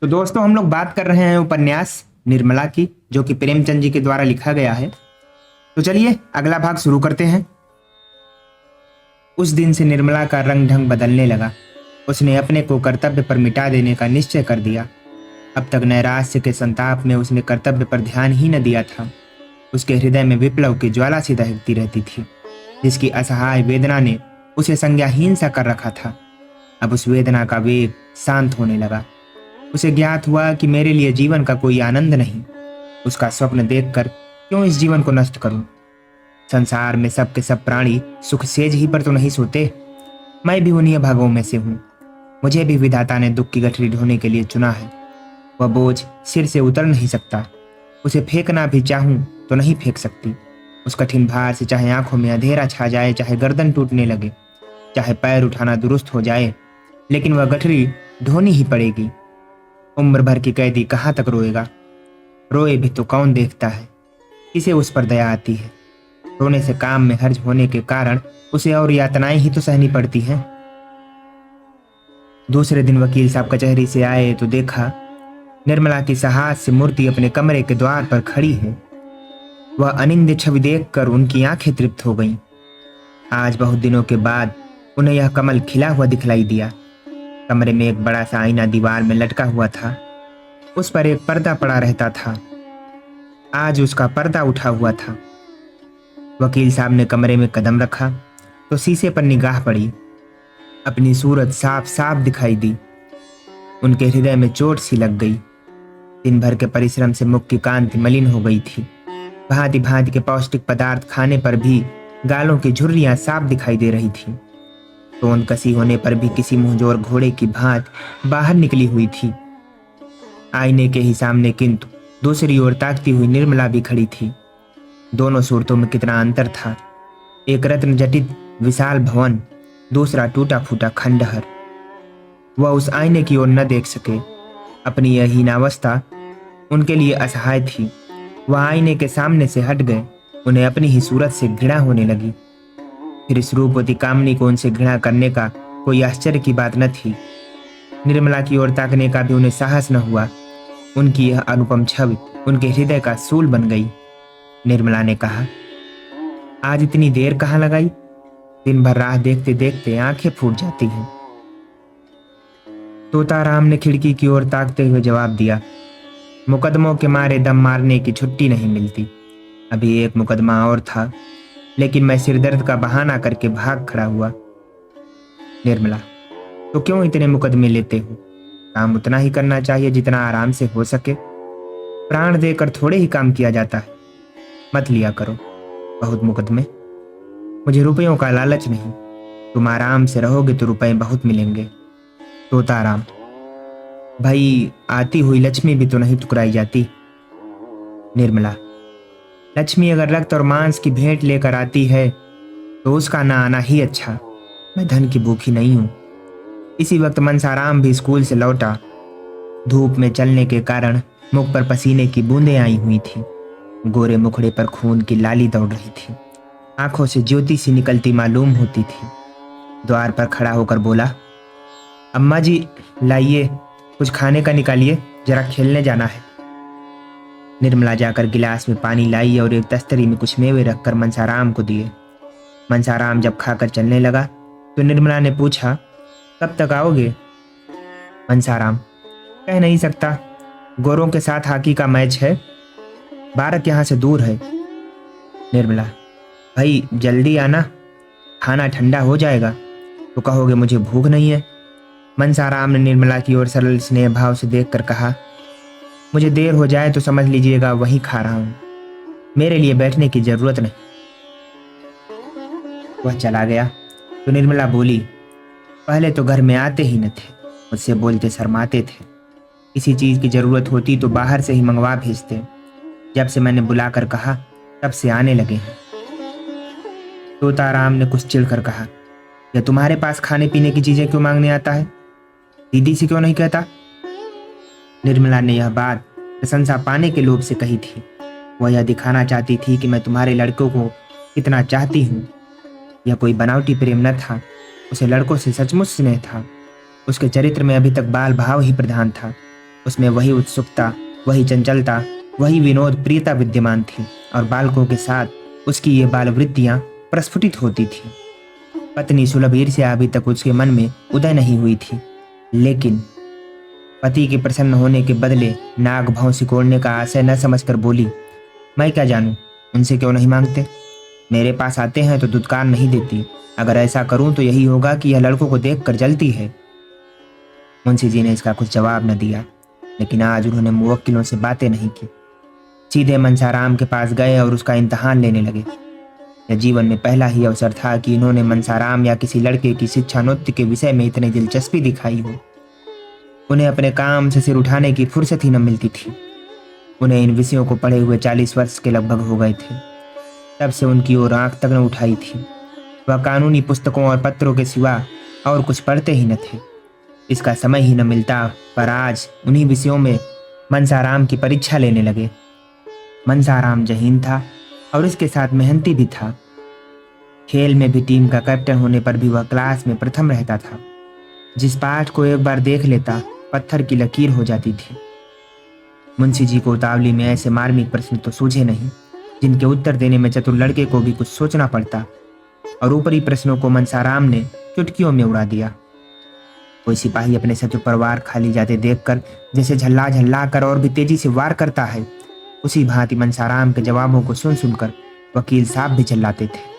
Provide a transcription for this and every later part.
तो दोस्तों हम लोग बात कर रहे हैं उपन्यास निर्मला की, जो कि प्रेमचंद जी के द्वारा लिखा गया है। तो चलिए अगला भाग शुरू करते हैं। उस दिन से निर्मला का रंग ढंग बदलने लगा। उसने अपने को कर्तव्य पर मिटा देने का निश्चय कर दिया। अब तक नैराश्य के संताप में उसने कर्तव्य पर ध्यान ही न दिया था। उसके हृदय में विप्लव की ज्वाला सी दहकती रहती थी, जिसकी असहाय वेदना ने उसे संज्ञाहीन सा कर रखा था। अब उस वेदना का वेग शांत होने लगा। उसे ज्ञात हुआ कि मेरे लिए जीवन का कोई आनंद नहीं। उसका स्वप्न देखकर क्यों इस जीवन को नष्ट करूं? संसार में सब के सब प्राणी सुख सेज ही पर तो नहीं सोते। मैं भी उन्हीं भागों में से हूं। मुझे भी विधाता ने दुख की गठरी ढोने के लिए चुना है। वह बोझ सिर से उतर नहीं सकता। उसे फेंकना भी चाहूं तो नहीं फेंक सकती। उस कठिन भार से चाहे आंखों में अंधेरा छा जाए, चाहे गर्दन टूटने लगे, चाहे पैर उठाना दुरुस्त हो जाए, लेकिन वह गठरी ढोनी ही पड़ेगी। उम्र भर की कैदी कहाँ तक रोएगा? रोए भी तो कौन देखता है? किसे उस पर दया आती है? रोने से काम में हर्ज होने के कारण उसे और यातनाएं ही तो सहनी पड़ती हैं। दूसरे दिन वकील साहब कचहरी से आए तो देखा निर्मला की सहास्य मूर्ति अपने कमरे के द्वार पर खड़ी है। वह अनिंद्य छवि देखकर उनकी आंखें तृप्त हो गईं। आज बहुत दिनों के बाद उन्हें यह कमल खिला हुआ दिखलाई दिया। कमरे में एक बड़ा सा आईना दीवार में लटका हुआ था। उस पर एक पर्दा पड़ा रहता था। आज उसका पर्दा उठा हुआ था। वकील साहब ने कमरे में कदम रखा तो शीशे पर निगाह पड़ी। अपनी सूरत साफ साफ दिखाई दी। उनके हृदय में चोट सी लग गई। दिन भर के परिश्रम से मुख की कांति मलिन हो गई थी। भांति भांति के पौष्टिक पदार्थ खाने पर भी गालों की झुर्रियां साफ दिखाई दे रही थी। टोन कसी होने पर भी किसी मुंहजोर घोड़े की भांत बाहर निकली हुई थी। आईने के ही सामने किंतु दूसरी ओर ताकती हुई निर्मला भी खड़ी थी। दोनों सूरतों में कितना अंतर था। एक रत्न जटित विशाल भवन, दूसरा टूटा फूटा खंडहर। वह उस आईने की ओर न देख सके। अपनी यह हीनावस्था उनके लिए असहाय थी। वह आईने के सामने से हट गए। उन्हें अपनी ही सूरत से घृणा होने लगी। फिर इस रूपवती कामनी को उनसे घृणा करने का कोई आश्चर्य की बात न थी। निर्मला की ओर ताकने का भी उन्हें साहस न हुआ। उनकी यह अनुपम छवि उनके हृदय का सूल बन गई। निर्मला ने कहा, आज इतनी देर कहाँ लगाई? दिन भर राह देखते देखते आंखें फूट जाती हैं। तोताराम ने खिड़की की ओर ताकते हुए जवाब दिया, मुकदमों के मारे दम मारने की छुट्टी नहीं मिलती। अभी एक मुकदमा और था, लेकिन मैं सिरदर्द का बहाना करके भाग खड़ा हुआ। निर्मला, तो क्यों इतने मुकदमे लेते हो? काम उतना ही करना चाहिए जितना आराम से हो सके। प्राण देकर थोड़े ही काम किया जाता है। मत लिया करो बहुत मुकदमे। मुझे रुपयों का लालच नहीं। तुम आराम से रहोगे तो रुपए बहुत मिलेंगे। तोताराम, भाई आती हुई लक्ष्मी भी तो नहीं ठुकराई जाती। निर्मला, लक्ष्मी अगर रक्त और मांस की भेंट लेकर आती है तो उसका ना आना ही अच्छा। मैं धन की भूखी नहीं हूं। इसी वक्त मनसाराम भी स्कूल से लौटा। धूप में चलने के कारण मुख पर पसीने की बूंदें आई हुई थी। गोरे मुखड़े पर खून की लाली दौड़ रही थी। आंखों से ज्योति सी निकलती मालूम होती थी। द्वार पर खड़ा होकर बोला, अम्मा जी लाइए, कुछ खाने का निकालिए, जरा खेलने जाना है। निर्मला जाकर गिलास में पानी लाई और एक तस्तरी में कुछ मेवे रखकर मनसाराम को दिए। मनसाराम जब खाकर चलने लगा तो निर्मला ने पूछा, कब तक आओगे? मनसाराम, कह नहीं सकता। गोरों के साथ हॉकी का मैच है। भारत यहाँ से दूर है। निर्मला, भाई जल्दी आना, खाना ठंडा हो जाएगा तो कहोगे मुझे भूख नहीं है। मनसाराम ने निर्मला की ओर सरल स्नेह भाव से देखकर कहा, मुझे देर हो जाए तो समझ लीजिएगा वहीं खा रहा हूं। मेरे लिए बैठने की जरूरत नहीं। वह चला गया तो निर्मला बोली, पहले तो घर में आते ही न थे। मुझसे बोलते शर्माते थे। किसी चीज की जरूरत होती तो बाहर से ही मंगवा भेजते। जब से मैंने बुलाकर कहा तब से आने लगे हैं। तोताराम ने कुछ चिढ़कर कहा, यह तुम्हारे पास खाने पीने की चीजें क्यों मांगने आता है? दीदी से क्यों नहीं कहता? निर्मला ने यह बात प्रशंसा पाने के लोभ से कही थी। वह यह दिखाना चाहती थी कि मैं तुम्हारे लड़कों को कितना चाहती हूँ। यह कोई बनावटी प्रेम न था। उसे लड़कों से सचमुच स्नेह था। उसके चरित्र में अभी तक बाल भाव ही प्रधान था। उसमें वही उत्सुकता, वही चंचलता, वही विनोद प्रियता विद्यमान थी और बालकों के साथ उसकी ये बाल वृत्तियां प्रस्फुटित होती थी। पत्नी सुलभ ईर्ष्या अभी तक उसके मन में उदय नहीं हुई थी, लेकिन पति के प्रसन्न होने के बदले नाग भाव सिकोड़ने का आशय न समझकर बोली, मैं क्या जानूं, उनसे क्यों नहीं मांगते? मेरे पास आते हैं तो दुत्कार नहीं देती। अगर ऐसा करूं तो यही होगा कि यह लड़कों को देखकर जलती है। मुंशी जी ने इसका कुछ जवाब न दिया, लेकिन आज उन्होंने मुवक्किलों से बातें नहीं की। सीधे मनसाराम के पास गए और उसका इम्तहान लेने लगे। यह जीवन में पहला ही अवसर था कि इन्होंने मनसाराम या किसी लड़के की शिक्षा नृत्य के विषय में इतनी दिलचस्पी दिखाई हो। उन्हें अपने काम से सिर उठाने की फुर्सत ही न मिलती थी। उन्हें इन विषयों को पढ़े हुए 40 वर्ष के लगभग हो गए थे। तब से उनकी ओर आंख तक न उठाई थी। वह कानूनी पुस्तकों और पत्रों के सिवा और कुछ पढ़ते ही न थे। इसका समय ही न मिलता, पर आज उन्हीं विषयों में मनसाराम की परीक्षा लेने लगे। मनसाराम जहीन था और इसके साथ मेहनती भी था। खेल में भी टीम का कैप्टन होने पर भी वह क्लास में प्रथम रहता था। जिस पाठ को एक बार देख लेता, पत्थर की लकीर हो जाती थी। मुंशी जी को उतावली में ऐसे मार्मिक प्रश्न तो सूझे नहीं, जिनके उत्तर देने में चतुर लड़के को भी कुछ सोचना पड़ता, और ऊपरी प्रश्नों को मनसाराम ने चुटकियों में उड़ा दिया। कोई सिपाही अपने शत्रु पर वार खाली जाते देखकर जैसे झल्ला झल्ला कर और भी तेजी से वार करता है, उसी भांति मनसाराम के जवाबों को सुन सुनकर वकील साहब भी चिल्लाते थे।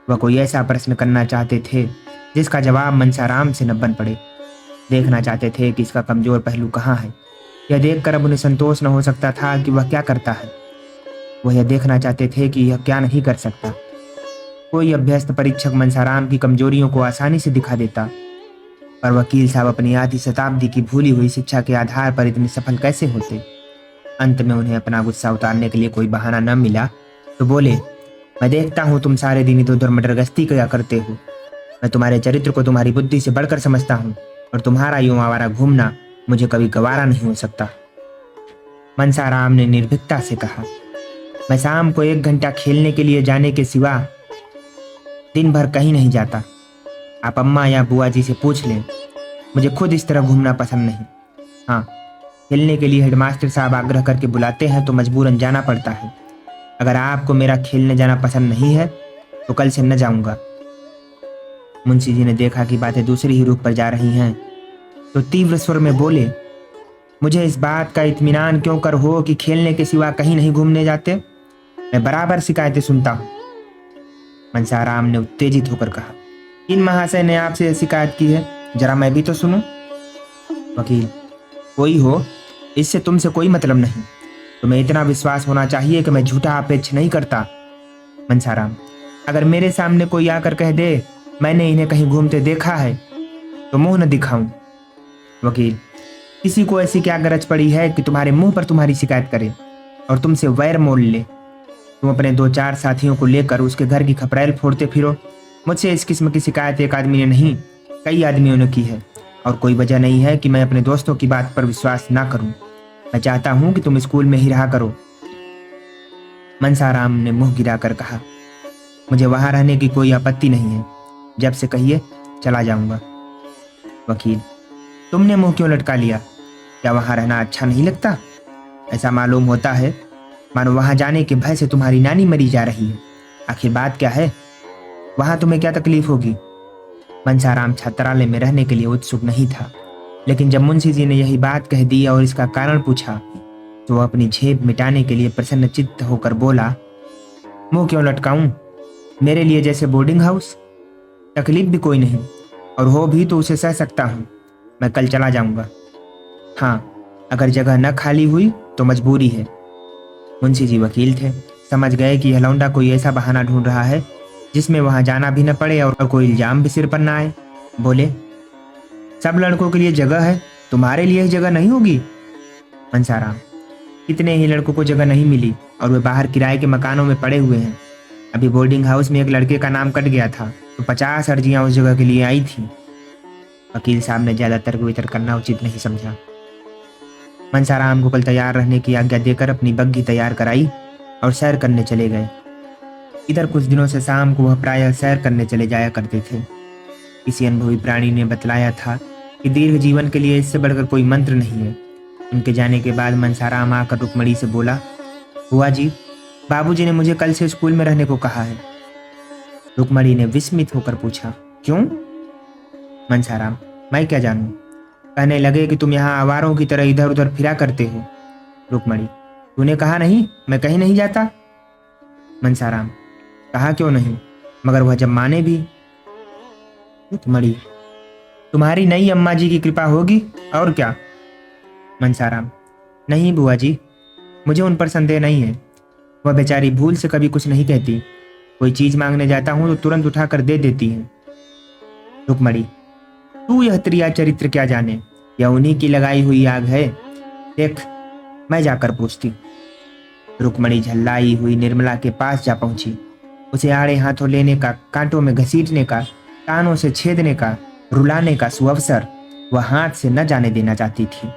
वह कोई ऐसा प्रश्न करना चाहते थे जिसका जवाब मनसाराम से न बन पड़े। देखना चाहते थे कि इसका कमजोर पहलू कहाँ है। यह देखकर अब उन्हें संतोष न हो सकता था कि वह क्या करता है। वह यह देखना चाहते थे कि यह क्या नहीं कर सकता। कोई अभ्यस्त परीक्षक मनसाराम की कमजोरियों को आसानी से दिखा देता, पर वकील साहब अपनी आधी शताब्दी की भूली हुई शिक्षा के आधार पर इतने सफल कैसे होते। अंत में उन्हें अपना गुस्सा उतारने के लिए कोई बहाना न मिला तो बोले, मैं देखता हूँ तुम सारे दिन इधर उधर मटरगश्ती किया करते हो। मैं तुम्हारे चरित्र को तुम्हारी बुद्धि से बढ़कर समझता हूँ, और तुम्हारा यूं आवारा घूमना मुझे कभी गवारा नहीं हो सकता। मनसाराम ने निर्भीकता से कहा, मैं शाम को 1 घंटा खेलने के लिए जाने के सिवा दिन भर कहीं नहीं जाता। आप अम्मा या बुआ जी से पूछ लें, मुझे खुद इस तरह घूमना पसंद नहीं। हाँ, खेलने के लिए हेडमास्टर साहब आग्रह करके बुलाते हैं तो मजबूरन जाना पड़ता है। अगर आपको मेरा खेलने जाना पसंद नहीं है तो कल से न जाऊंगा। मुंशी जी ने देखा कि बातें दूसरी ही रुख पर जा रही हैं, तो तीव्र स्वर में बोले, मुझे इस बात का इत्मीनान क्यों कर हो कि खेलने के सिवा कहीं नहीं घूमने जाते? मैं बराबर शिकायतें सुनता हूँ। मनसाराम ने उत्तेजित होकर कहा, किन महाशय ने आपसे यह शिकायत की है? जरा मैं भी तो सुनूं। वकील, कोई हो, इससे तुमसे कोई मतलब नहीं। तुम्हें इतना विश्वास होना चाहिए कि मैं झूठा अपेक्ष नहीं करता। मनसाराम, अगर मेरे सामने कोई आकर कह दे मैंने इन्हें कहीं घूमते देखा है तो मुंह न दिखाऊं। वकील, किसी को ऐसी क्या गरज पड़ी है कि तुम्हारे मुंह पर तुम्हारी शिकायत करे और तुमसे वैर मोल ले? तुम अपने 2-4 साथियों को लेकर उसके घर की खपरेल फोड़ते फिरो। मुझसे इस किस्म की शिकायत एक आदमी ने नहीं, कई आदमियों ने की है, और कोई वजह नहीं है कि मैं अपने दोस्तों की बात पर विश्वास ना करूं। मैं चाहता हूं कि तुम स्कूल में ही रहा करो। मनसाराम ने मुंह गिराकर कहा, मुझे वहां रहने की कोई आपत्ति नहीं है। जब से कहिए चला जाऊंगा। वकील, तुमने मुंह क्यों लटका लिया? क्या वहां रहना अच्छा नहीं लगता? ऐसा मालूम होता है मानो वहां जाने के भय से तुम्हारी नानी मरी जा रही है। आखिर बात क्या है? वहां तुम्हें क्या तकलीफ होगी? मनसाराम छात्रालय में रहने के लिए उत्सुक नहीं था, लेकिन जब मुंशी जी ने यही बात कह दी और इसका कारण पूछा तो वह अपनी झेप मिटाने के लिए प्रसन्न चित्त होकर बोला, मुंह क्यों लटकाऊं? मेरे लिए जैसे बोर्डिंग हाउस। तकलीफ भी कोई नहीं, और हो भी तो उसे सह सकता हूं। मैं कल चला जाऊंगा। हाँ, अगर जगह न खाली हुई तो मजबूरी है। मुंशी जी वकील थे, समझ गए कि यह लौंडा कोई ऐसा बहाना ढूंढ रहा है जिसमें वहां जाना भी न पड़े और कोई इल्जाम भी सिर पर न आए। बोले, सब लड़कों के लिए जगह है, तुम्हारे लिए ही जगह नहीं होगी? मनसाराम, कितने ही लड़कों को जगह नहीं मिली और वे बाहर किराए के मकानों में पड़े हुए हैं। अभी बोर्डिंग हाउस में एक लड़के का नाम कट गया था तो 50 अर्जियां उस जगह के लिए आई थी। वकील साहब ने ज्यादा तर्क वितर्क करना उचित नहीं समझा। मनसाराम को कल तैयार रहने की आज्ञा देकर अपनी बग्घी तैयार कराई और सैर करने चले गए। इधर कुछ दिनों से शाम को वह प्रायः सैर करने चले जाया करते थे। किसी अनुभवी प्राणी ने बतलाया था कि दीर्घ जीवन के लिए इससे बढ़कर कोई मंत्र नहीं है। उनके जाने के बाद मनसाराम आकर रुक्मणी से बोला, बुआ जी, बाबूजी ने मुझे कल से स्कूल में रहने को कहा है। रुक्मणी ने विस्मित होकर पूछा, क्यों? मनसाराम, मैं क्या जानूं? कहने लगे कि तुम यहाँ आवारों की तरह इधर उधर फिरा करते हो। रुक्मणी, तूने कहा नहीं मैं कहीं नहीं जाता। मनसाराम, कहा क्यों नहीं, मगर वह जब माने भी। रुक्मणी, तुम्हारी नई अम्मा जी की कृपा होगी और क्या। मनसाराम, नहीं बुआ जी, मुझे उन पर संदेह नहीं है। वह बेचारी भूल से कभी कुछ नहीं कहती। कोई चीज मांगने जाता हूं तो तुरंत उठाकर दे देती है। रुक्मणी, तू यह त्रिया चरित्र क्या जाने, यह उन्हीं की लगाई हुई आग है। देख, मैं जाकर पूछती। रुक्मणी झल्लाई हुई निर्मला के पास जा पहुंची। उसे आड़े हाथों लेने का, कांटों में घसीटने का, कानों से छेदने का, रुलाने का सुअवसर वह हाथ से न जाने देना चाहती थी।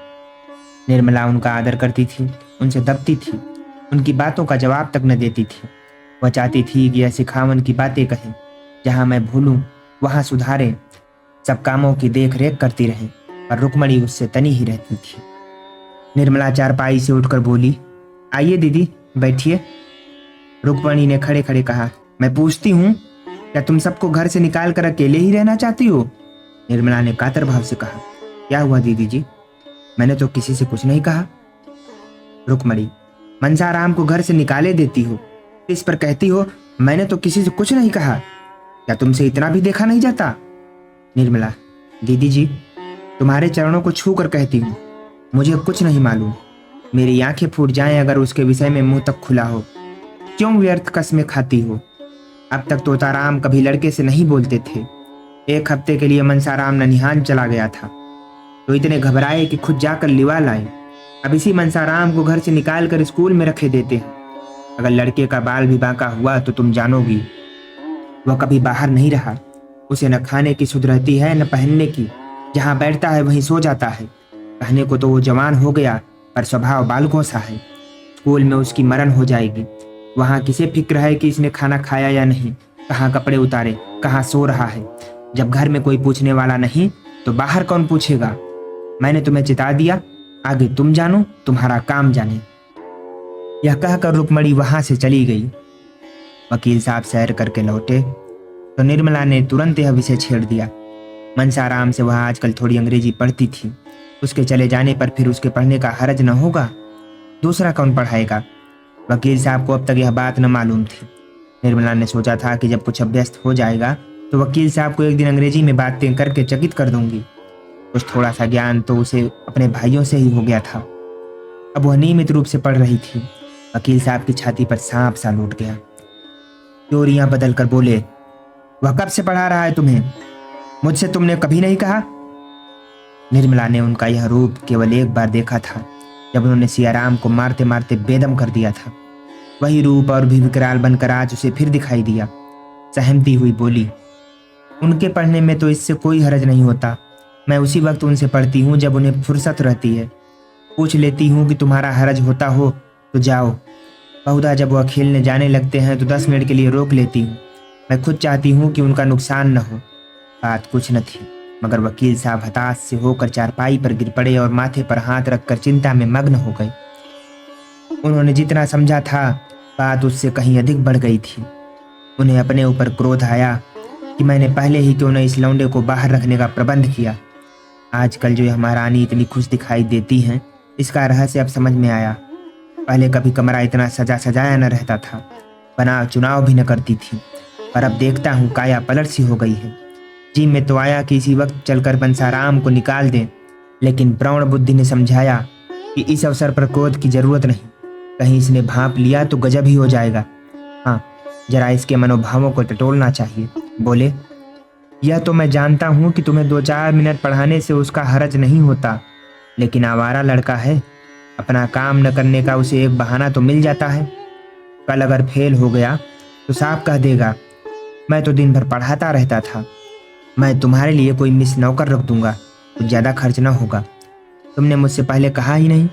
निर्मला उनका आदर करती थी, उनसे दबती थी, उनकी बातों का जवाब तक न देती थी। वह चाहती थी कि यह सिखावन की बातें कहे, जहां मैं भूलूं वहां सुधारे, सब कामों की देख रेख करती रहे, पर रुक्मणी उससे तनी ही रहती थी। निर्मला चारपाई से उठकर बोली, आइए दीदी बैठिए। रुक्मणी ने खड़े खड़े कहा, मैं पूछती हूँ, क्या तुम सबको घर से निकाल कर अकेले ही रहना चाहती हो? निर्मला ने कातर भाव से कहा, क्या हुआ दीदी जी, मैंने तो किसी से कुछ नहीं कहा। रुक्मणी, मनसाराम को घर से निकाले देती हो, इस पर कहती हो मैंने तो किसी से कुछ नहीं कहा। क्या तुमसे इतना भी देखा नहीं जाता? निर्मला, दीदी जी, तुम्हारे चरणों को छू कर कहती हूँ, मुझे कुछ नहीं मालूम। मेरी आंखें फूट जाएं अगर उसके विषय में मुंह तक खुला हो। क्यों व्यर्थ कस्में खाती हो? अब तक तोताराम कभी लड़के से नहीं बोलते थे। एक हफ्ते के लिए मनसाराम ननिहाल चला गया था तो इतने घबराए कि खुद जाकर लिवा लाए। अब इसी मनसाराम को घर से निकाल कर स्कूल में रखे देते हैं। अगर लड़के का बाल भी बांका हुआ तो तुम जानोगी। वह कभी बाहर नहीं रहा, उसे न खाने की सुध रहती है न पहनने की, जहाँ बैठता है वहीं सो जाता है। कहने को तो वो जवान हो गया पर स्वभाव बालकों सा है। स्कूल में उसकी मरण हो जाएगी, वहाँ किसे फिक्र है कि इसने खाना खाया या नहीं, कहाँ कपड़े उतारे, कहाँ सो रहा है। जब घर में कोई पूछने वाला नहीं तो बाहर कौन पूछेगा। मैंने तुम्हें चिता दिया, आगे तुम जानो, तुम्हारा काम जाने। यह कहकर रुक्मणी वहां से चली गई। वकील साहब सैर करके लौटे तो निर्मला ने तुरंत यह विषय छेड़ दिया। मनसाराम से वह आजकल थोड़ी अंग्रेजी पढ़ती थी, उसके चले जाने पर फिर उसके पढ़ने का हरज न होगा, दूसरा कौन पढ़ाएगा। वकील साहब को अब तक यह बात न मालूम थी। निर्मला ने सोचा था कि जब कुछ अभ्यस्त हो जाएगा तो वकील साहब को एक दिन अंग्रेजी में बातें करके चकित कर दूंगी। कुछ थोड़ा सा ज्ञान तो उसे अपने भाइयों से ही हो गया था। अब वह नियमित रूप से पढ़ रही थी। वकील साहब की छाती पर सांप सा लौट गया। चोरियां बदल कर बोले, वह कब से पढ़ा रहा है तुम्हें? मुझसे तुमने कभी नहीं कहा। निर्मला ने उनका यह रूप केवल एक बार देखा था, जब उन्होंने सियाराम को मारते मारते बेदम कर दिया था। वही रूप और भी विकराल बनकर आज उसे फिर दिखाई दिया। सहमती हुई बोली, उनके पढ़ने में तो इससे कोई हरज नहीं होता। मैं उसी वक्त उनसे पढ़ती हूँ जब उन्हें फुर्सत रहती है। पूछ लेती हूँ कि तुम्हारा हरज होता हो तो जाओ। बहुधा जब वह खेलने जाने लगते हैं तो 10 मिनट के लिए रोक लेती हूँ। मैं खुद चाहती हूँ कि उनका नुकसान न हो। बात कुछ न थी, मगर वकील साहब हताश से होकर चारपाई पर गिर पड़े और माथे पर हाथ रखकर चिंता में मग्न हो गए। उन्होंने जितना समझा था बात उससे कहीं अधिक बढ़ गई थी। उन्हें अपने ऊपर क्रोध आया कि मैंने पहले ही क्यों न इस लौंडे को बाहर रखने का प्रबंध किया। आजकल जो यह महारानी इतनी खुश दिखाई देती हैं, इसका रहस्य अब समझ में आया। पहले कभी कमरा इतना सजा सजाया न रहता था, बनाव चुनाव भी न करती थी, पर अब देखता हूँ काया पलट सी हो गई है। जी में तो आया कि इसी वक्त चलकर बंसाराम को निकाल दें, लेकिन प्रौढ़ बुद्धि ने समझाया कि इस अवसर पर क्रोध की जरूरत नहीं, कहीं इसने भांप लिया तो गजब ही हो जाएगा। हाँ, जरा इसके मनोभावों को टटोलना चाहिए। बोले, यह तो मैं जानता हूँ कि तुम्हें 2-4 मिनट पढ़ाने से उसका हरज नहीं होता, लेकिन आवारा लड़का है, अपना काम न करने का उसे एक बहाना तो मिल जाता है। कल अगर फेल हो गया तो साफ कह देगा, मैं तो दिन भर पढ़ाता रहता था। मैं तुम्हारे लिए कोई मिस नौकर रख दूंगा, कुछ ज़्यादा खर्च ना होगा। तुमने मुझसे पहले कहा ही नहीं।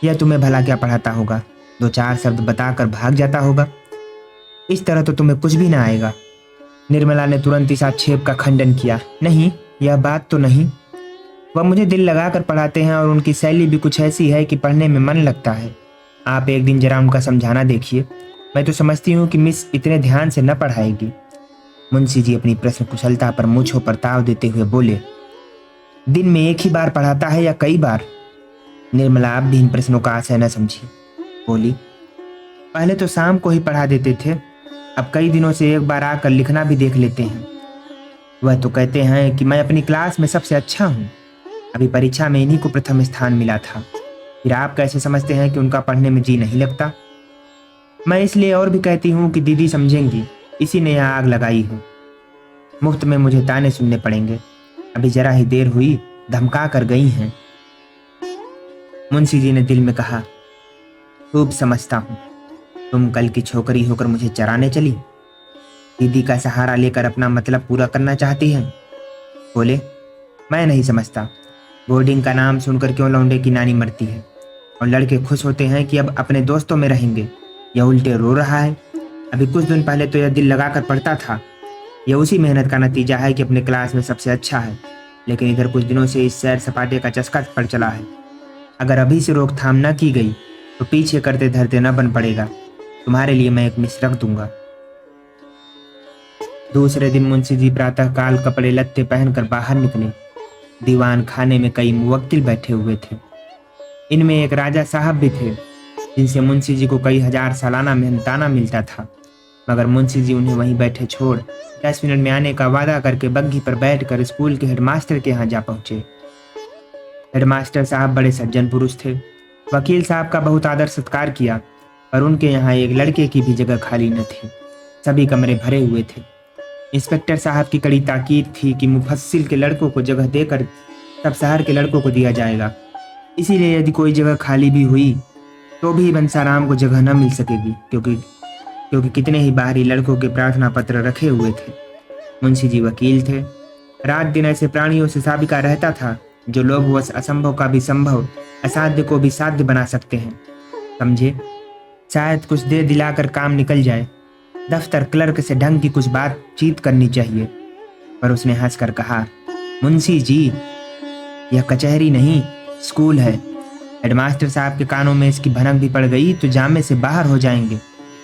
यह तुम्हें भला क्या पढ़ाता होगा, 2-4 शब्द बताकर भाग जाता होगा। इस तरह तो तुम्हें कुछ भी ना आएगा। निर्मला ने तुरंत इस आक्षेप का खंडन किया। नहीं, यह बात तो नहीं। वह मुझे दिल लगाकर पढ़ाते हैं और उनकी शैली भी कुछ ऐसी है कि पढ़ने में मन लगता है। आप एक दिन जरा उनका समझाना देखिए। मैं तो समझती हूँ कि मिस इतने ध्यान से न पढ़ाएगी। मुंशी जी अपनी प्रश्न कुशलता पर मुझ पर ताव देते हुए बोले, दिन में एक ही बार पढ़ाता है या कई बार? निर्मला आप भी इन प्रश्नों का आशय न समझी। बोली, पहले तो शाम को ही पढ़ा देते थे, अब कई दिनों से एक बार आकर लिखना भी देख लेते हैं। वह तो कहते हैं कि मैं अपनी क्लास में सबसे अच्छा हूँ। अभी परीक्षा में इन्हीं को प्रथम स्थान मिला था। फिर आप कैसे समझते हैं कि उनका पढ़ने में जी नहीं लगता? मैं इसलिए और भी कहती हूँ कि दीदी समझेंगी, इसी ने यहाँ आग लगाई है। मुफ्त में मुझे ताने सुनने पड़ेंगे। अभी जरा ही देर हुई, धमका कर गई हैं। मुंशी जी ने दिल में कहा, खूब समझता हूँ, तुम कल की छोकरी होकर मुझे चराने चली, दीदी का सहारा लेकर अपना मतलब पूरा करना चाहती है। बोले, मैं नहीं समझता, बोर्डिंग का नाम सुनकर क्यों लौंडे की नानी मरती है और लड़के खुश होते हैं कि अब अपने दोस्तों में रहेंगे। यह उल्टे रो रहा है। अभी कुछ दिन पहले तो यह दिल लगाकर पढ़ता था। यह उसी मेहनत का नतीजा है कि अपने क्लास में सबसे अच्छा है, लेकिन इधर कुछ दिनों से इस सैर सपाटे का चस्का पड़ चला है। अगर अभी से रोकथाम न की गई तो पीछे करते धरते न बन पड़ेगा। तुम्हारे लिए मैं एक मिस रख दूंगा। दूसरे दिन मुंशी जी प्रातःकाल कपड़े लत्ते पहनकर बाहर निकले। दीवान खाने में कई मुवक्किल बैठे हुए थे। इनमें एक राजा साहब भी थे, जिनसे मुंशी जी को कई हजार सालाना मेहनताना मिलता था, मगर मुंशी जी उन्हें वहीं बैठे छोड़ 10 मिनट में आने का वादा करके बग्घी पर बैठकर स्कूल के हेडमास्टर के यहाँ जा पहुंचे। हेडमास्टर साहब बड़े सज्जन पुरुष थे। वकील साहब का बहुत आदर सत्कार किया, पर उनके यहाँ एक लड़के की भी जगह खाली न थी। सभी कमरे भरे हुए थे। इंस्पेक्टर साहब की कड़ी ताकीद थी कि मुफस्सिल के लड़कों को जगह देकर तब शहर के लड़कों को दिया जाएगा। इसीलिए यदि कोई जगह खाली भी हुई तो भी बंसाराम को जगह न मिल सकेगी, क्योंकि कितने ही बाहरी लड़कों के प्रार्थना पत्र रखे हुए थे। मुंशी जी वकील थे। रात दिन ऐसे प्राणियों से साबिका रहता था जो लोभवश असंभव का भी संभव, असाध्य को भी साध्य बना सकते हैं। समझे, शायद कुछ दे दिलाकर काम निकल जाए। दफ्तर क्लर्क से ढंग की कुछ बातचीत करनी चाहिए। पर उसने हंसकर कहा, मुंशी जी, यह कचहरी नहीं, स्कूल है। हेडमास्टर साहब के कानों में इसकी भनक भी पड़ गई तो जामे से बाहर हो जाएंगे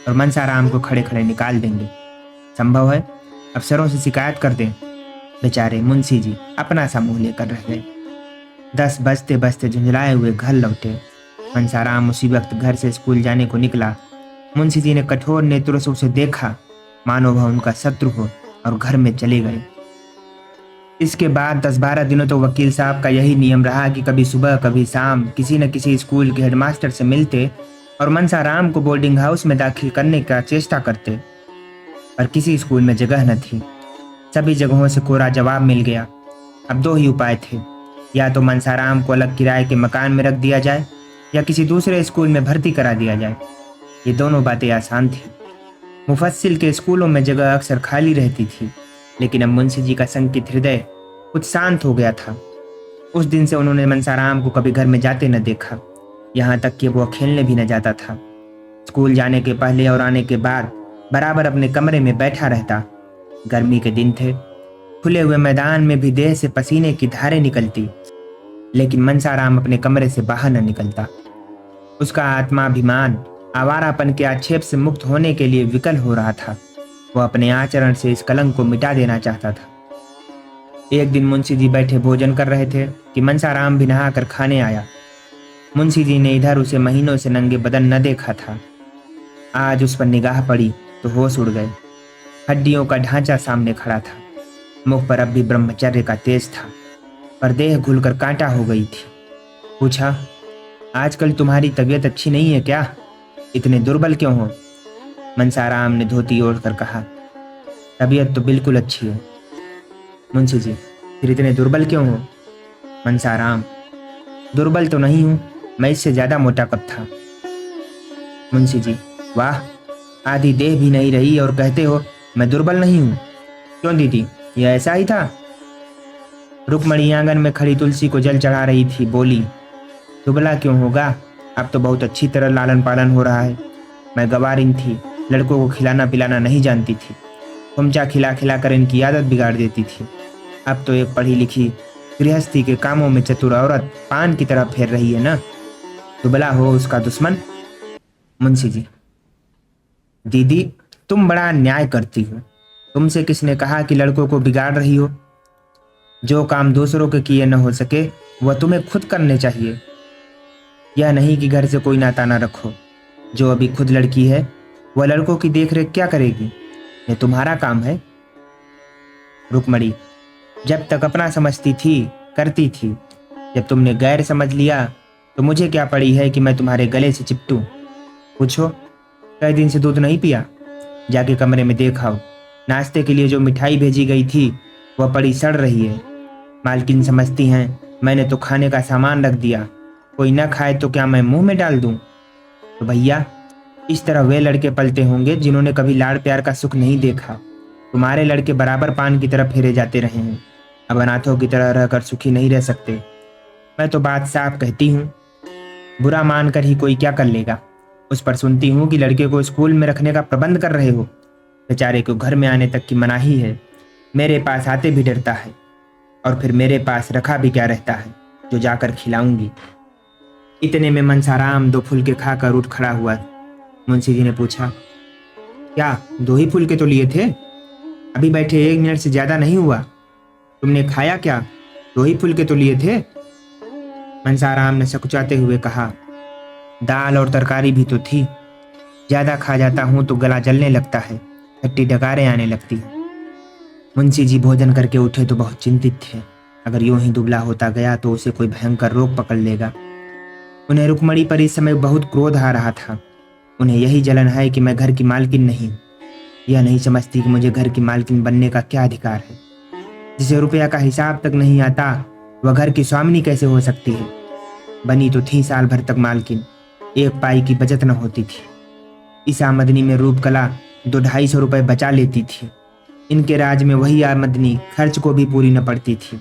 और मनसाराम को खड़े खड़े निकाल देंगे। संभव है अफसरों से शिकायत कर दें। बेचारे मुंशी जी अपना सा मुंह लेकर रह गए। 10 बजते बजते झुंझलाए हुए घर लौटे। मनसाराम उसी वक्त घर से स्कूल जाने को निकला। मुंशी जी ने कठोर नेत्रों से उसे देखा, मानो वह उनका शत्रु हो, और घर में चले गए। इसके बाद 10-12 दिनों तो वकील साहब का यही नियम रहा कि कभी सुबह कभी शाम किसी न किसी स्कूल के हेडमास्टर से मिलते और मनसाराम को बोर्डिंग हाउस में दाखिल करने का चेष्टा करते। पर किसी स्कूल में जगह न थी। सभी जगहों से कोरा जवाब मिल गया। अब 2 ही उपाय थे, या तो मनसाराम को अलग किराए के मकान में रख दिया जाए या किसी दूसरे स्कूल में भर्ती करा दिया जाए। ये दोनों बातें आसान थी। मुफस्सिल के स्कूलों में जगह अक्सर खाली रहती थी, लेकिन अब मुंशी जी का संकित हृदय कुछ शांत हो गया था। उस दिन से उन्होंने मनसाराम को कभी घर में जाते न देखा, यहाँ तक कि वो खेलने भी न जाता था। स्कूल जाने के पहले और आने के बाद बराबर अपने कमरे में बैठा रहता। गर्मी के दिन थे, खुले हुए मैदान में भी देह से पसीने की धारें निकलती, लेकिन मनसाराम अपने कमरे से बाहर न निकलता। उसका आत्माभिमान आवारापन के आक्षेप से मुक्त होने के लिए विकल हो रहा था। वह अपने आचरण से इस कलंक को मिटा देना चाहता था। एक दिन मुंशी जी बैठे भोजन कर रहे थे कि मनसाराम भी नहा कर खाने आया। मुंशी जी ने इधर उसे महीनों से नंगे बदन न देखा था। आज उस पर निगाह पड़ी तो होश उड़ गए। हड्डियों का ढांचा सामने खड़ा था। मुख पर अब भी ब्रह्मचर्य का तेज था, पर देह घुलकर कांटा हो गई थी। पूछा, आजकल तुम्हारी तबीयत अच्छी नहीं है क्या? इतने दुर्बल क्यों हो? मनसाराम ने धोती ओढ़कर कहा, तबीयत तो बिल्कुल अच्छी है। मुंशी जी, फिर इतने दुर्बल क्यों हो? मनसाराम, दुर्बल तो नहीं हूं, मैं इससे ज्यादा मोटा कब था। मुंशी जी, वाह, आधी देह भी नहीं रही और कहते हो मैं दुर्बल नहीं हूं। क्यों दीदी, यह ऐसा ही था? रुक्मणी आंगन में खड़ी तुलसी को जल चढ़ा रही थी, बोली, दुबला क्यों होगा, अब तो बहुत अच्छी तरह लालन पालन हो रहा है। मैं गवारिन थी, लड़कों को खिलाना पिलाना नहीं जानती थी। खुमचा खिला खिला कर इनकी आदत बिगाड़ देती थी। अब तो एक पढ़ी लिखी गृहस्थी के कामों में चतुर औरत पान की तरह फेर रही है ना। दुबला हो उसका दुश्मन। मुंशी जी, दीदी, तुम बड़ा अन्याय करती हो। तुमसे किसने कहा कि लड़कों को बिगाड़ रही हो? जो काम दूसरों के किए न हो सके वह तुम्हें खुद करने चाहिए। यह नहीं कि घर से कोई नाता ना रखो। जो अभी खुद लड़की है वह लड़कों की देखरेख क्या करेगी? ये तुम्हारा काम है। रुकमणी, जब तक अपना समझती थी करती थी, जब तुमने गैर समझ लिया तो मुझे क्या पड़ी है कि मैं तुम्हारे गले से चिपटूं? पूछो, कई दिन से दूध नहीं पिया? जाके कमरे में देखाओ, नाश्ते के लिए जो मिठाई भेजी गई थी वह पड़ी सड़ रही है। मालकिन समझती हैं मैंने तो खाने का सामान रख दिया, कोई ना खाए तो क्या मैं मुंह में डाल दूं? तो भैया, इस तरह वे लड़के पलते होंगे जिन्होंने कभी लाड़ प्यार का सुख नहीं देखा। तुम्हारे लड़के बराबर पान की तरफ फेरे जाते रहे हैं, अब अनाथों की तरह रहकर सुखी नहीं रह सकते। मैं तो बात साफ कहती हूँ, बुरा मानकर ही कोई क्या कर लेगा। उस पर सुनती हूँ कि लड़के को स्कूल में रखने का प्रबंध कर रहे हो। बेचारे को घर में आने तक की मनाही है, मेरे पास आते भी डरता है, और फिर मेरे पास रखा भी क्या रहता है जो जाकर खिलाऊंगी। इतने में मनसाराम 2 फुलके खाकर उठ खड़ा हुआ। मुंशी जी ने पूछा, क्या 2 ही फुलके तो लिए थे? अभी बैठे 1 मिनट से ज्यादा नहीं हुआ। तुमने खाया क्या? 2 ही फुलके तो लिए थे। मनसाराम ने सकुचाते हुए कहा, दाल और तरकारी भी तो थी। ज्यादा खा जाता हूं तो गला जलने लगता है, खट्टी डकारें आने लगती हैं। मुंशी जी भोजन करके उठे तो बहुत चिंतित थे। अगर यूं ही दुबला होता गया तो उसे कोई भयंकर रोग पकड़ लेगा। उन्हें रुक्मणी पर इस समय बहुत क्रोध आ रहा था। उन्हें यही जलन है कि मैं घर की मालकिन नहीं। यह नहीं समझती कि मुझे घर की मालकिन बनने का क्या अधिकार है। जिसे रुपया का हिसाब तक नहीं आता वह घर की स्वामिनी कैसे हो सकती है? बनी तो थी साल भर तक मालकिन, 1 पाई की बचत न होती थी। इस आमदनी में रूपकला 200-250 रुपए बचा लेती थी। इनके राज में वही आमदनी खर्च को भी पूरी न पड़ती थी।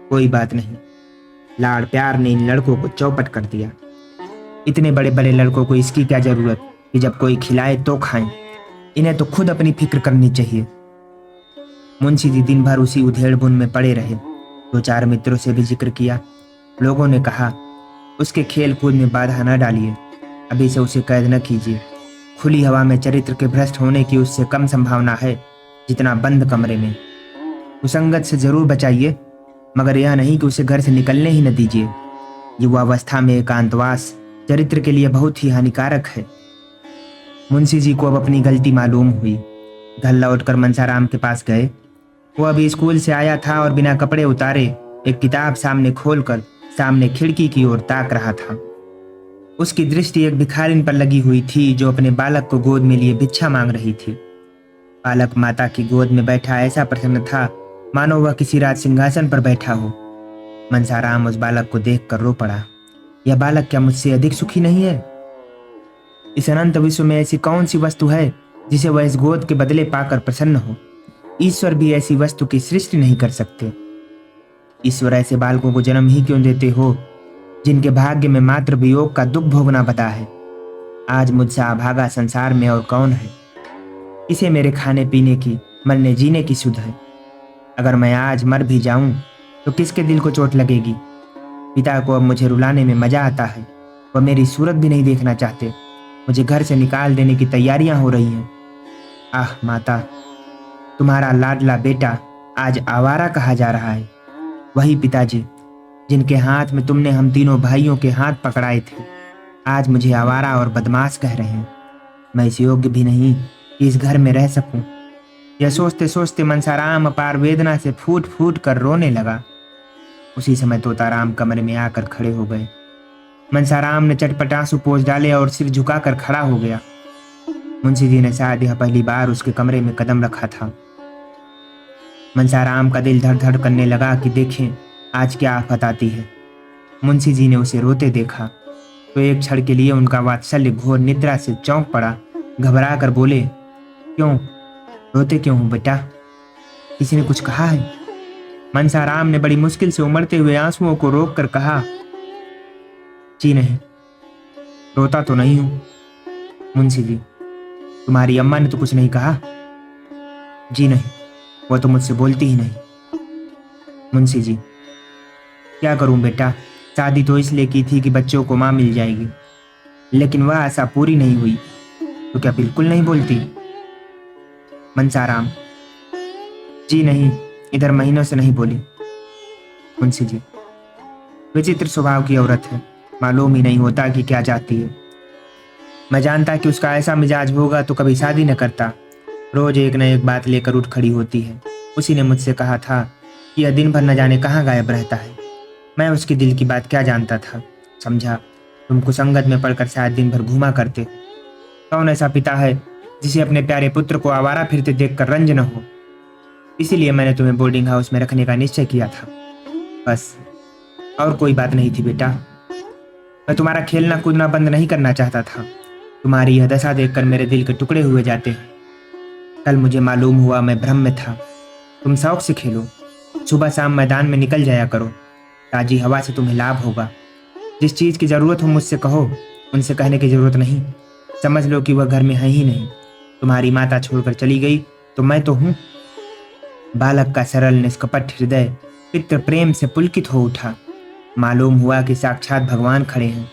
कोई बात नहीं, लाड़ प्यार ने इन लड़कों को चौपट कर दिया। इतने बड़े बड़े लड़कों को इसकी क्या जरूरत कि जब कोई खिलाए तो खाएं। इन्हें तो खुद अपनी फिक्र करनी चाहिए। मुंशी जी दिन भर उसी उधेड़ बुन में पड़े रहे। 2-4 मित्रों से भी जिक्र किया। लोगों ने कहा, उसके खेल कूद में बाधा न डालिए, अभी से उसे कैद न कीजिए। खुली हवा में चरित्र के भ्रष्ट होने की उससे कम संभावना है जितना बंद कमरे में। कुसंगत से जरूर बचाइए, मगर यह नहीं कि उसे घर से निकलने ही न दीजिए। युवावस्था में एकांतवास चरित्र के लिए बहुत ही हानिकारक है। मुंशी जी को अब अपनी गलती मालूम हुई। घर लौटकर मनसाराम के पास गए। वो अभी स्कूल से आया था और बिना कपड़े उतारे एक किताब सामने खोलकर सामने खिड़की की ओर ताक रहा था। उसकी दृष्टि एक भिखारिन पर लगी हुई थी जो अपने बालक को गोद में लिए भिक्षा मांग रही थी। बालक माता की गोद में बैठा ऐसा प्रसन्न था मानो वह किसी राज सिंहासन पर बैठा हो। मनसाराम उस बालक को देखकर रो पड़ा। यह बालक क्या मुझसे अधिक सुखी नहीं है? इस अनंत विश्व में ऐसी कौन सी वस्तु है जिसे वह इस गोद के बदले पाकर प्रसन्न हो? ईश्वर भी ऐसी वस्तु की सृष्टि नहीं कर सकते। ईश्वर ऐसे बालकों को जन्म ही क्यों देते हो जिनके भाग्य में मात्र वियोग का दुख भोगना बता है। आज मुझसे अभागा संसार में और कौन है? इसे मेरे खाने पीने की मरने जीने की सुध है। अगर मैं आज मर भी जाऊं तो किसके दिल को चोट लगेगी? पिता को अब मुझे रुलाने में मजा आता है। वह मेरी सूरत भी नहीं देखना चाहते। मुझे घर से निकाल देने की तैयारियां हो रही हैं। आह माता, तुम्हारा लाडला बेटा आज आवारा कहा जा रहा है। वही पिताजी जिनके हाथ में तुमने हम तीनों भाइयों के हाथ पकड़ाए थे, आज मुझे आवारा और बदमाश कह रहे हैं। मैं इस योग्य भी नहीं कि इस घर में रह सकूं। यह सोचते सोचते मनसाराम अपार वेदना से फूट फूट कर रोने लगा। उसी समय तोताराम कमरे में आकर खड़े हो गए। मनसाराम ने चटपट आंसू पोंछ डाले और सिर झुकाकर खड़ा हो गया। मुंशी जी ने शायद यह पहली बार उसके कमरे में कदम रखा था। मनसाराम का दिल धड़ धड़ करने लगा कि देखें आज क्या आफत आती है। मुंशी जी ने उसे रोते देखा तो एक क्षण के लिए उनका वात्सल्य घोर निद्रा से चौंक पड़ा। घबरा कर बोले, क्यों रोते क्यों हो बेटा? किसी ने कुछ कहा है? मनसाराम ने बड़ी मुश्किल से उमड़ते हुए आंसुओं को रोक कर कहा, जी नहीं, रोता तो नहीं हूं। मुंशी जी, तुम्हारी अम्मा ने तो कुछ नहीं कहा? जी नहीं, वो तो मुझसे बोलती ही नहीं। मुंशी जी, क्या करूं बेटा, शादी तो इसलिए की थी कि बच्चों को माँ मिल जाएगी, लेकिन वह आशा पूरी नहीं हुई। तो क्या बिल्कुल नहीं बोलती? मनसाराम: जी नहीं, इधर महीनों से नहीं बोली। मुंशी जी: विचित्र स्वभाव की औरत है, मालूम ही नहीं होता कि क्या चाहती है। मैं जानता कि उसका ऐसा मिजाज होगा तो कभी शादी न करता। रोज एक न एक बात लेकर उठ खड़ी होती है। उसी ने मुझसे कहा था कि यह दिन भर न जाने कहाँ गायब रहता है। मैं उसके दिल की बात क्या जानता था। समझा तुम कुसंगत में पड़कर शायद दिन भर घूमा करते। कौन ऐसा पिता है जिसे अपने प्यारे पुत्र को आवारा फिरते देखकर रंज न हो। इसीलिए मैंने तुम्हें बोर्डिंग हाउस में रखने का निश्चय किया था, बस, और कोई बात नहीं थी बेटा। मैं तुम्हारा खेलना कूदना बंद नहीं करना चाहता था। तुम्हारी यह दशा देखकर मेरे दिल के टुकड़े हुए जाते हैं। कल मुझे मालूम हुआ मैं भ्रम में था। तुम शौक से खेलो, सुबह शाम मैदान में निकल जाया करो, ताजी हवा से तुम्हें लाभ होगा। जिस चीज़ की ज़रूरत हो मुझसे कहो, उनसे कहने की ज़रूरत नहीं। समझ लो कि वह घर में है ही नहीं। तुम्हारी माता छोड़कर चली गई तो मैं तो हूँ। बालक का सरल निष्कपट हृदय पितृ प्रेम से पुलकित हो उठा। मालूम हुआ कि साक्षात भगवान खड़े हैं।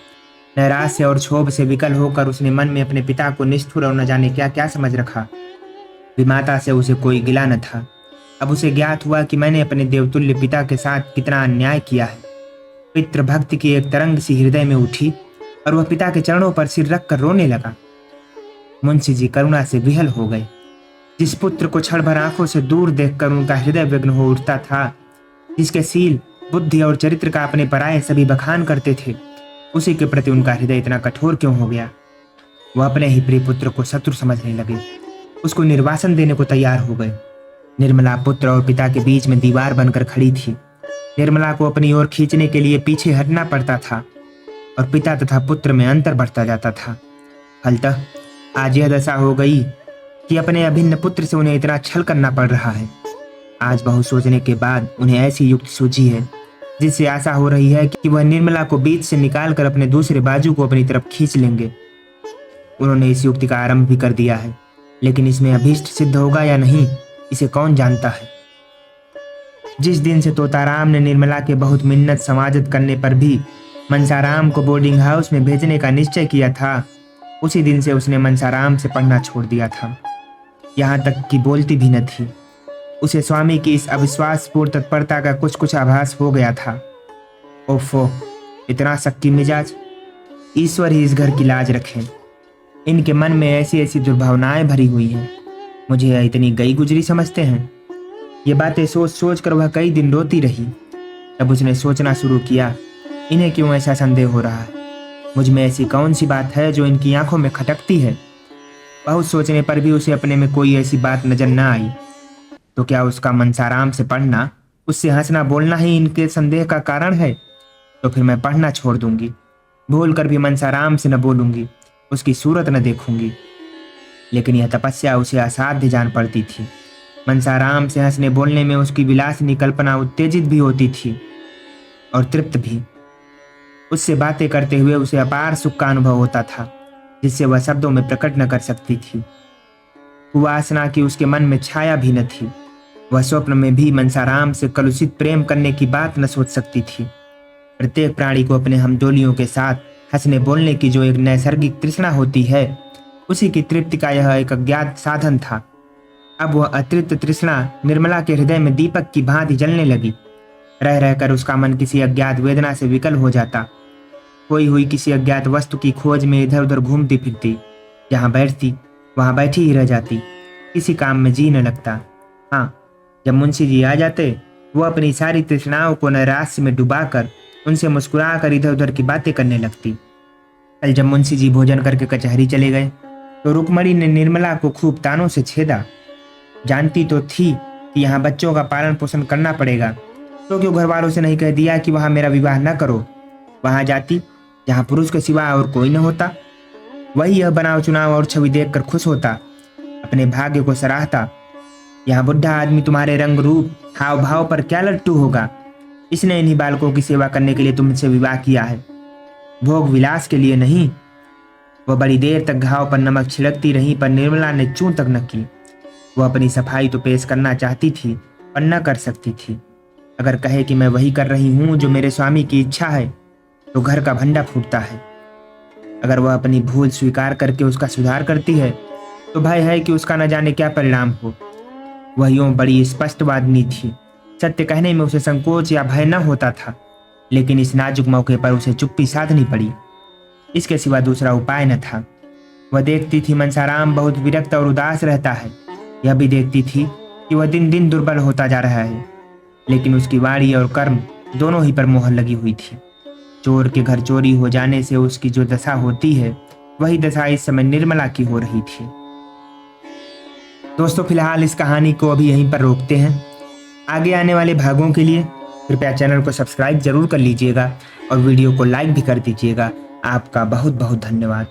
नैराश्य और क्षोभ से विकल होकर उसने मन में अपने पिता को निष्ठुर और न जाने क्या क्या समझ रखा। विमाता से उसे कोई गिला न था। अब उसे ज्ञात हुआ कि मैंने अपने देवतुल्य पिता के साथ कितना अन्याय किया है। पितृभक्ति की एक तरंग सी हृदय में उठी और वह पिता के चरणों पर सिर रखकर रोने लगा। मुंशी जी करुणा से विहल हो गए। जिस पुत्र को क्षण भर आंखों से दूर देखकर उनका हृदय विघ्न हो उठता था, जिसके शील, बुद्धि और चरित्र का अपने पराये सभी बखान करते थे, उसी के प्रति उनका हृदय इतना कठोर क्यों हो गया? वह अपने ही प्रिय पुत्र को शत्रु समझने लगे, उसको निर्वासन देने को तैयार हो गए। निर्मला पुत्र और पिता के बीच में दीवार बनकर खड़ी थी। निर्मला को अपनी ओर खींचने के लिए पीछे हटना पड़ता था और पिता तथा पुत्र में अंतर बढ़ता जाता था। फलतः आज यह दशा हो गई कि अपने अभिन्न पुत्र से उन्हें इतना छल करना पड़ रहा है। आज बहुत सोचने के बाद उन्हें ऐसी युक्ति सूझी है जिससे आशा हो रही है कि वह निर्मला को बीच से निकालकर अपने दूसरे बाजू को अपनी तरफ खींच लेंगे। उन्होंने इस युक्ति का आरंभ भी कर दिया है, लेकिन इसमें अभीष्ट सिद्ध होगा या नहीं, इसे कौन जानता है। जिस दिन से तोताराम ने निर्मला के बहुत मिन्नत समाजत करने पर भी मनसाराम को बोर्डिंग हाउस में भेजने का निश्चय किया था, उसी दिन से उसने मनसाराम से पढ़ना छोड़ दिया था। यहाँ तक कि बोलती भी न थी। उसे स्वामी की इस अविश्वासपूर्ण तत्परता का कुछ कुछ आभास हो गया था। ओफो, इतना शक्की मिजाज! ईश्वर ही इस घर की लाज रखे। इनके मन में ऐसी ऐसी दुर्भावनाएं भरी हुई हैं। मुझे यह इतनी गई गुजरी समझते हैं। ये बातें सोच सोच कर वह कई दिन रोती रही। तब उसने सोचना शुरू किया, इन्हें क्यों ऐसा संदेह हो रहा है? मुझ में ऐसी कौन सी बात है जो इनकी आंखों में खटकती है? बहुत सोचने पर भी उसे अपने में कोई ऐसी बात नजर न आई। तो क्या उसका मनसाराम से पढ़ना, उससे हंसना बोलना ही इनके संदेह का कारण है? तो फिर मैं पढ़ना छोड़ दूंगी, भूल कर भी मनसाराम से न बोलूंगी, उसकी सूरत न देखूंगी। लेकिन यह तपस्या उसे असाध्य जान पड़ती थी। मनसाराम से हंसने बोलने में उसकी विलासिनी कल्पना उत्तेजित भी होती थी और तृप्त भी। उससे बातें करते हुए उसे अपार सुख का अनुभव होता था, जिससे वह शब्दों में प्रकट न कर सकती थी। कुवासना की उसके मन में छाया भी न थी। वह स्वप्न में भी मनसाराम से कलुषित प्रेम करने की बात न सोच सकती थी। प्रत्येक प्राणी को अपने हमजोलियों के साथ हंसने बोलने की जो एक नैसर्गिक तृष्णा होती है, उसी की तृप्ति का यह एक अज्ञात साधन था। अब वह अतृप्त तृष्णा निर्मला के हृदय में दीपक की भांति जलने लगी। रह रहकर उसका मन किसी अज्ञात वेदना से विकल हो जाता। खोई हुई किसी अज्ञात वस्तु की खोज में इधर उधर घूमती फिरती, जहाँ बैठती वहां बैठी ही रह जाती। किसी काम में जी न लगता। हाँ, जब मुंशी जी आ जाते, वो अपनी सारी तृष्णाओं को नैराश्य में डुबाकर उनसे मुस्कुरा कर इधर उधर की बातें करने लगती। कल जब मुंशी जी भोजन करके कचहरी चले गए तो रुक्मणी ने निर्मला को खूब तानों से छेदा। जानती तो थी कि यहाँ बच्चों का पालन पोषण करना पड़ेगा, तो क्यों घर वालों से नहीं कह दिया कि वहाँ मेरा विवाह न करो? वहाँ जाती जहाँ पुरुष के सिवा और कोई न होता। वही यह बनाव चुनाव और छवि देखकर खुश होता, अपने भाग्य को सराहता। यहाँ बुढ़ा आदमी तुम्हारे रंग रूप हाव भाव पर क्या लट्टू होगा? इसने इन्हीं बालकों की सेवा करने के लिए तुमसे विवाह किया है, भोग विलास के लिए नहीं। वह बड़ी देर तक घाव पर नमक छिड़कती रही, पर निर्मला ने चूं तक न की। वह अपनी सफाई तो पेश करना चाहती थी, पर न कर सकती थी। अगर कहे कि मैं वही कर रही हूँ जो मेरे स्वामी की इच्छा है तो घर का भंडा फूटता है। अगर वह अपनी भूल स्वीकार करके उसका सुधार करती है तो भय है कि उसका न जाने क्या परिणाम हो। वह यूं बड़ी स्पष्टवादिनी थी। सत्य कहने में उसे संकोच या भय न होता था, लेकिन इस नाजुक मौके पर उसे चुप्पी साधनी पड़ी। इसके सिवा दूसरा उपाय न था। वह देखती थी मनसाराम बहुत विरक्त और उदास रहता है। यह भी देखती थी कि वह दिन दिन दुर्बल होता जा रहा है, लेकिन उसकी वाणी और कर्म दोनों ही पर मोहर लगी हुई थी। चोर के घर चोरी हो जाने से उसकी जो दशा होती है, वही दशा इस समय निर्मला की हो रही थी। दोस्तों, फिलहाल इस कहानी को अभी यहीं पर रोकते हैं। आगे आने वाले भागों के लिए कृपया चैनल को सब्सक्राइब जरूर कर लीजिएगा और वीडियो को लाइक भी कर दीजिएगा। आपका बहुत बहुत धन्यवाद।